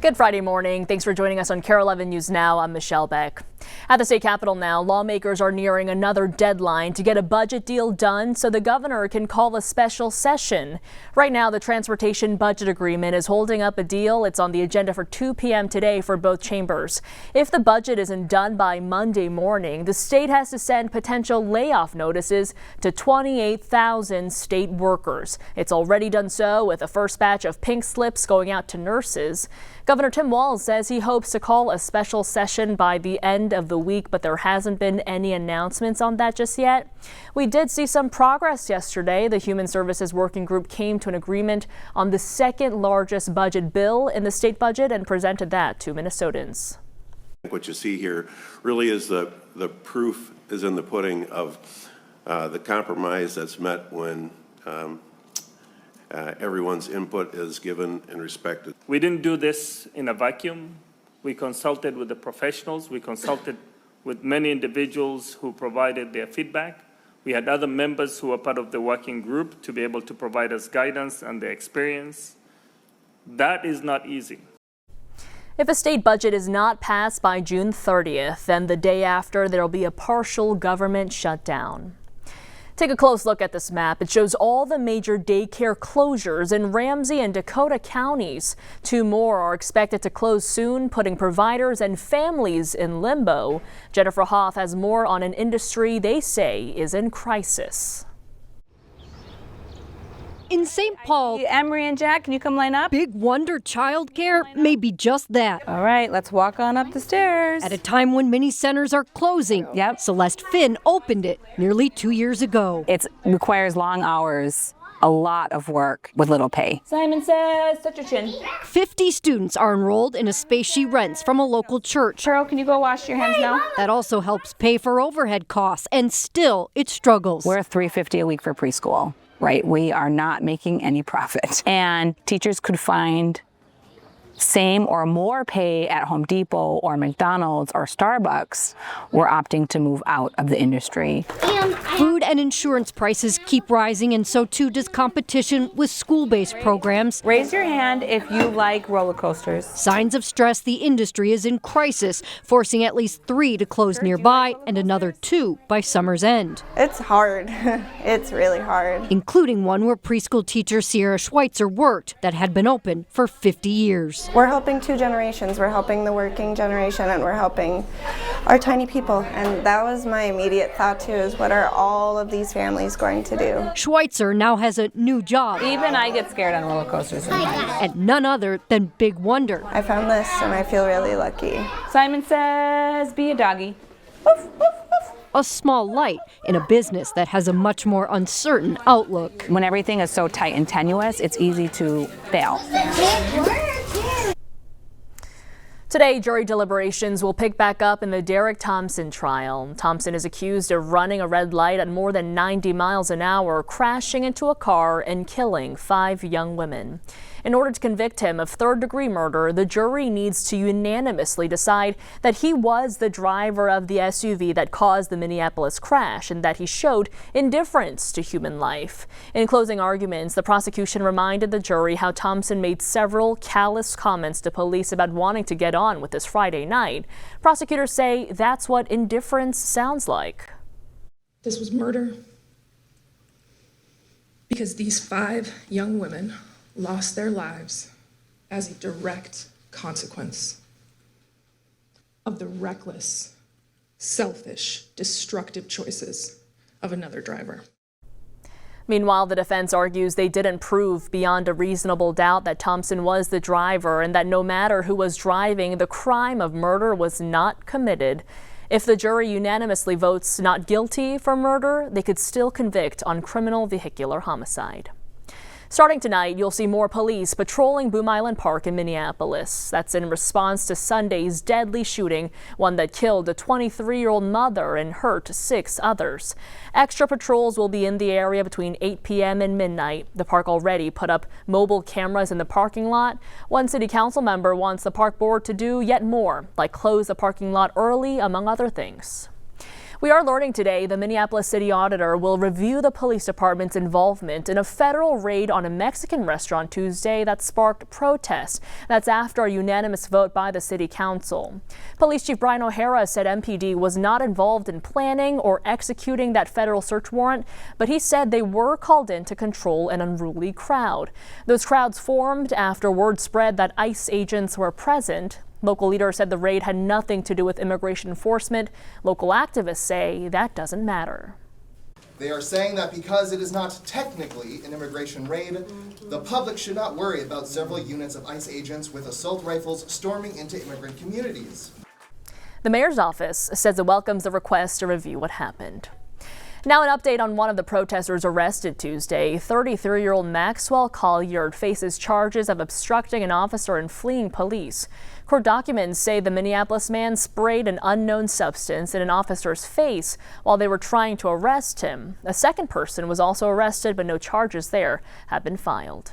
Good Friday morning. Thanks for joining us on KARE 11 News Now. I'm Michelle Beck. At the state capitol now, lawmakers are nearing another deadline to get a budget deal done so the governor can call a special session. Right now, the transportation budget agreement is holding up a deal. It's on the agenda for 2 p.m. today for both chambers. If the budget isn't done by Monday morning, the state has to send potential layoff notices to 28,000 state workers. It's already done so with a first batch of pink slips going out to nurses. Governor Tim Walz says he hopes to call a special session by the end of the week, but there hasn't been any announcements on that just yet. We did see some progress yesterday. The Human Services Working Group came to an agreement on the second largest budget bill in the state budget and presented that to Minnesotans. What you see here really is the proof is in the pudding of the compromise that's met when everyone's input is given and respected. We didn't do this in a vacuum. We consulted with the professionals. We consulted with many individuals who provided their feedback. We had other members who were part of the working group to be able to provide us guidance and their experience. That is not easy. If a state budget is not passed by June 30th, then the day after there will be a partial government shutdown. Take a close look at this map. It shows all the major daycare closures in Ramsey and Dakota counties. 2 more are expected to close soon, putting providers and families in limbo. Jennifer Hoff has more on an industry they say is in crisis. In St. Paul, Emery and Jack, can you come line up? Big Wonder Childcare may be just that. All right, let's walk on up the stairs. At a time when many centers are closing, Celeste Finn opened it nearly 2 years ago. It requires long hours, a lot of work with little pay. Simon says, touch your chin. 50 students are enrolled in a space she rents from a local church. Cheryl, can you go wash your hands now? That also helps pay for overhead costs, and still it struggles. We're $350 a week for preschool. Right, we are not making any profit. And teachers could find same or more pay at Home Depot or McDonald's or Starbucks. We're opting to move out of the industry. Food and insurance prices keep rising, and so too does competition with school-based programs. Raise your hand if you like roller coasters. Signs of stress. The industry is in crisis, forcing at least 3 to close nearby and another 2 by summer's end. It's hard. It's really hard. Including one where preschool teacher Sierra Schweitzer worked that had been open for 50 years. We're helping 2 generations. We're helping the working generation, and we're helping our tiny people. And that was my immediate thought too, is what are all of these families going to do? Schweitzer now has a new job. Even I get scared on roller coasters sometimes. And none other than Big Wonder. I found this and I feel really lucky. Simon says, be a doggy. A small light in a business that has a much more uncertain outlook. When everything is so tight and tenuous, it's easy to fail. Today, jury deliberations will pick back up in the Derek Thompson trial. Thompson is accused of running a red light at more than 90 miles an hour, crashing into a car and killing 5 young women. In order to convict him of third-degree murder, the jury needs to unanimously decide that he was the driver of the SUV that caused the Minneapolis crash and that he showed indifference to human life. In closing arguments, the prosecution reminded the jury how Thompson made several callous comments to police about wanting to get on with this Friday night. Prosecutors say that's what indifference sounds like. This was murder because these 5 young women lost their lives as a direct consequence of the reckless, selfish, destructive choices of another driver. Meanwhile, the defense argues they didn't prove beyond a reasonable doubt that Thompson was the driver and that no matter who was driving, the crime of murder was not committed. If the jury unanimously votes not guilty for murder, they could still convict on criminal vehicular homicide. Starting tonight, you'll see more police patrolling Boom Island Park in Minneapolis. That's in response to Sunday's deadly shooting, one that killed a 23-year-old mother and hurt 6 others. Extra patrols will be in the area between 8 p.m. and midnight. The park already put up mobile cameras in the parking lot. One city council member wants the park board to do yet more, like close the parking lot early, among other things. We are learning today the Minneapolis City Auditor will review the police department's involvement in a federal raid on a Mexican restaurant Tuesday that sparked protests. That's after a unanimous vote by the City Council. Police Chief Brian O'Hara said MPD was not involved in planning or executing that federal search warrant, but he said they were called in to control an unruly crowd. Those crowds formed after word spread that ICE agents were present. Local leaders said the raid had nothing to do with immigration enforcement. Local activists say that doesn't matter. They are saying that because it is not technically an immigration raid, the public should not worry about several units of ICE agents with assault rifles storming into immigrant communities. The mayor's office says it welcomes the request to review what happened. Now an update on one of the protesters arrested Tuesday. 33-year-old Maxwell Colliard faces charges of obstructing an officer and fleeing police. Court documents say the Minneapolis man sprayed an unknown substance in an officer's face while they were trying to arrest him. A second person was also arrested, but no charges there have been filed.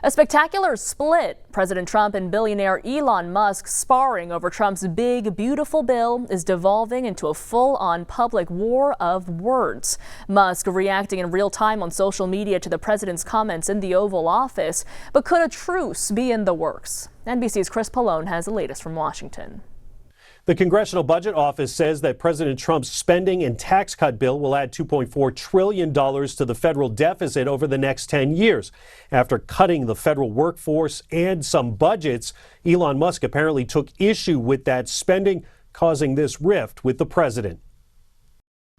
A spectacular split. President Trump and billionaire Elon Musk sparring over Trump's big, beautiful bill is devolving into a full-on public war of words. Musk reacting in real time on social media to the president's comments in the Oval Office. But could a truce be in the works? NBC's Chris Pallone has the latest from Washington. The Congressional Budget Office says that President Trump's spending and tax cut bill will add $2.4 trillion to the federal deficit over the next 10 years. After cutting the federal workforce and some budgets, Elon Musk apparently took issue with that spending, causing this rift with the president.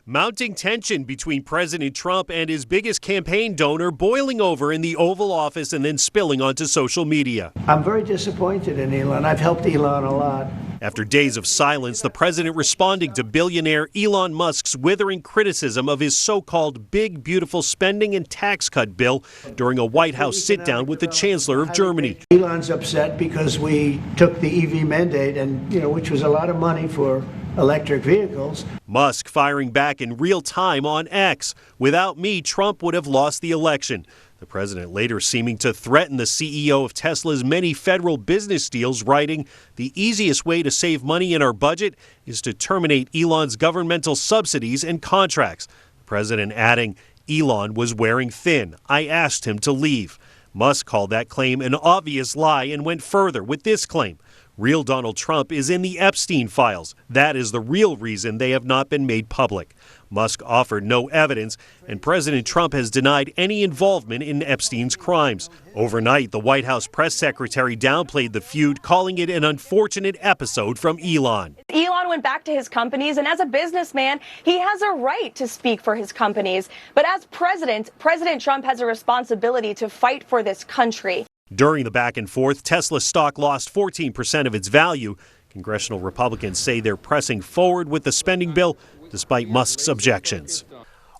Mounting tension between President Trump and his biggest campaign donor boiling over in the Oval Office and then spilling onto social media. I'm very disappointed in Elon. I've helped Elon a lot. After days of silence, the president responding to billionaire Elon Musk's withering criticism of his so-called big, beautiful spending and tax cut bill during a White House sit-down with the Chancellor of Germany. Elon's upset because we took the EV mandate, and which was a lot of money for electric vehicles. Musk firing back in real time on X. Without me, Trump would have lost the election. The president later seeming to threaten the CEO of Tesla's many federal business deals, writing, "The easiest way to save money in our budget is to terminate Elon's governmental subsidies and contracts." The president adding, "Elon was wearing thin. I asked him to leave." Musk called that claim an obvious lie and went further with this claim. Real Donald Trump is in the Epstein files. That is the real reason they have not been made public. Musk offered no evidence, and President Trump has denied any involvement in Epstein's crimes. Overnight, the White House press secretary downplayed the feud, calling it an unfortunate episode from Elon. Elon went back to his companies, and as a businessman, he has a right to speak for his companies. But as president, President Trump has a responsibility to fight for this country. During the back and forth, Tesla stock lost 14% of its value. Congressional Republicans say they're pressing forward with the spending bill despite Musk's objections.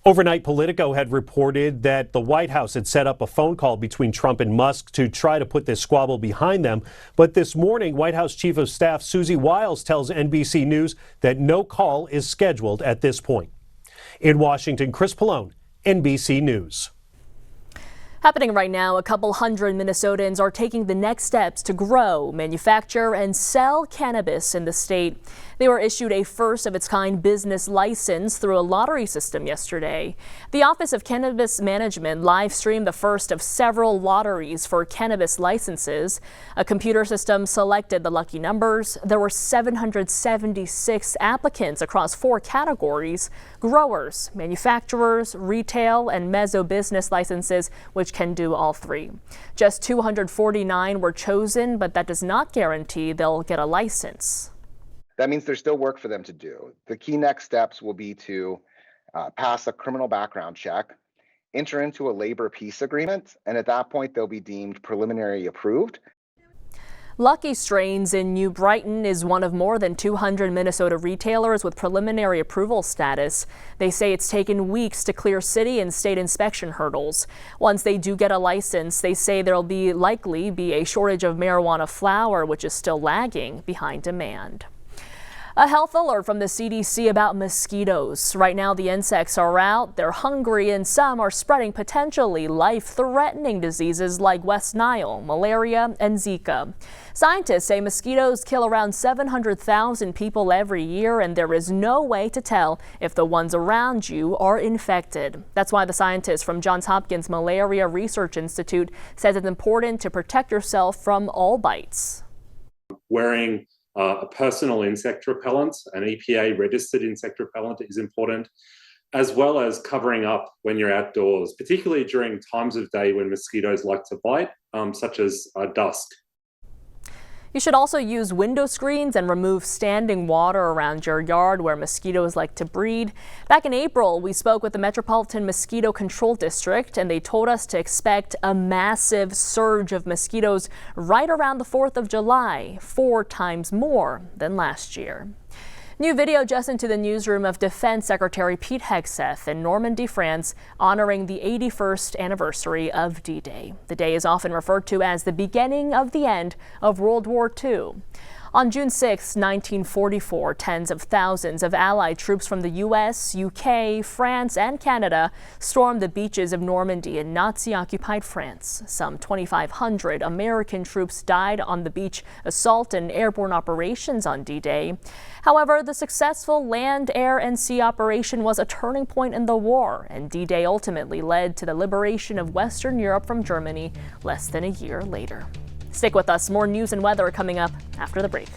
Overnight, Politico had reported that the White House had set up a phone call between Trump and Musk to try to put this squabble behind them. But this morning, White House Chief of Staff Susie Wiles tells NBC News that no call is scheduled at this point. In Washington, Chris Pallone, NBC News. Happening right now, a couple hundred Minnesotans are taking the next steps to grow, manufacture, and sell cannabis in the state. They were issued a first-of-its-kind business license through a lottery system yesterday. The Office of Cannabis Management live-streamed the first of several lotteries for cannabis licenses. A computer system selected the lucky numbers. There were 776 applicants across 4 categories: growers, manufacturers, retail, and mezzo business licenses, which can do all 3. Just 249 were chosen, but that does not guarantee they'll get a license. That means there's still work for them to do. The key next steps will be to pass a criminal background check, enter into a labor peace agreement, and at that point they'll be deemed preliminary approved. Lucky Strains in New Brighton is one of more than 200 Minnesota retailers with preliminary approval status. They say it's taken weeks to clear city and state inspection hurdles. Once they do get a license, they say there'll likely be a shortage of marijuana flower, which is still lagging behind demand. A health alert from the CDC about mosquitoes. Right now, the insects are out, they're hungry, and some are spreading potentially life-threatening diseases like West Nile, malaria, and Zika. Scientists say mosquitoes kill around 700,000 people every year, and there is no way to tell if the ones around you are infected. That's why the scientists from Johns Hopkins Malaria Research Institute says it's important to protect yourself from all bites. Wearing a personal insect repellent, an EPA-registered insect repellent is important, as well as covering up when you're outdoors, particularly during times of day when mosquitoes like to bite, such as dusk. You should also use window screens and remove standing water around your yard where mosquitoes like to breed. Back in April, we spoke with the Metropolitan Mosquito Control District, and they told us to expect a massive surge of mosquitoes right around the 4th of July, 4 times more than last year. New video just into the newsroom of Defense Secretary Pete Hegseth in Normandy, France, honoring the 81st anniversary of D-Day. The day is often referred to as the beginning of the end of World War II. On June 6, 1944, tens of thousands of Allied troops from the U.S., UK, France, and Canada stormed the beaches of Normandy in Nazi-occupied France. Some 2,500 American troops died on the beach assault and airborne operations on D-Day. However, the successful land, air, and sea operation was a turning point in the war, and D-Day ultimately led to the liberation of Western Europe from Germany less than a year later. Stick with us. More news and weather are coming up after the break.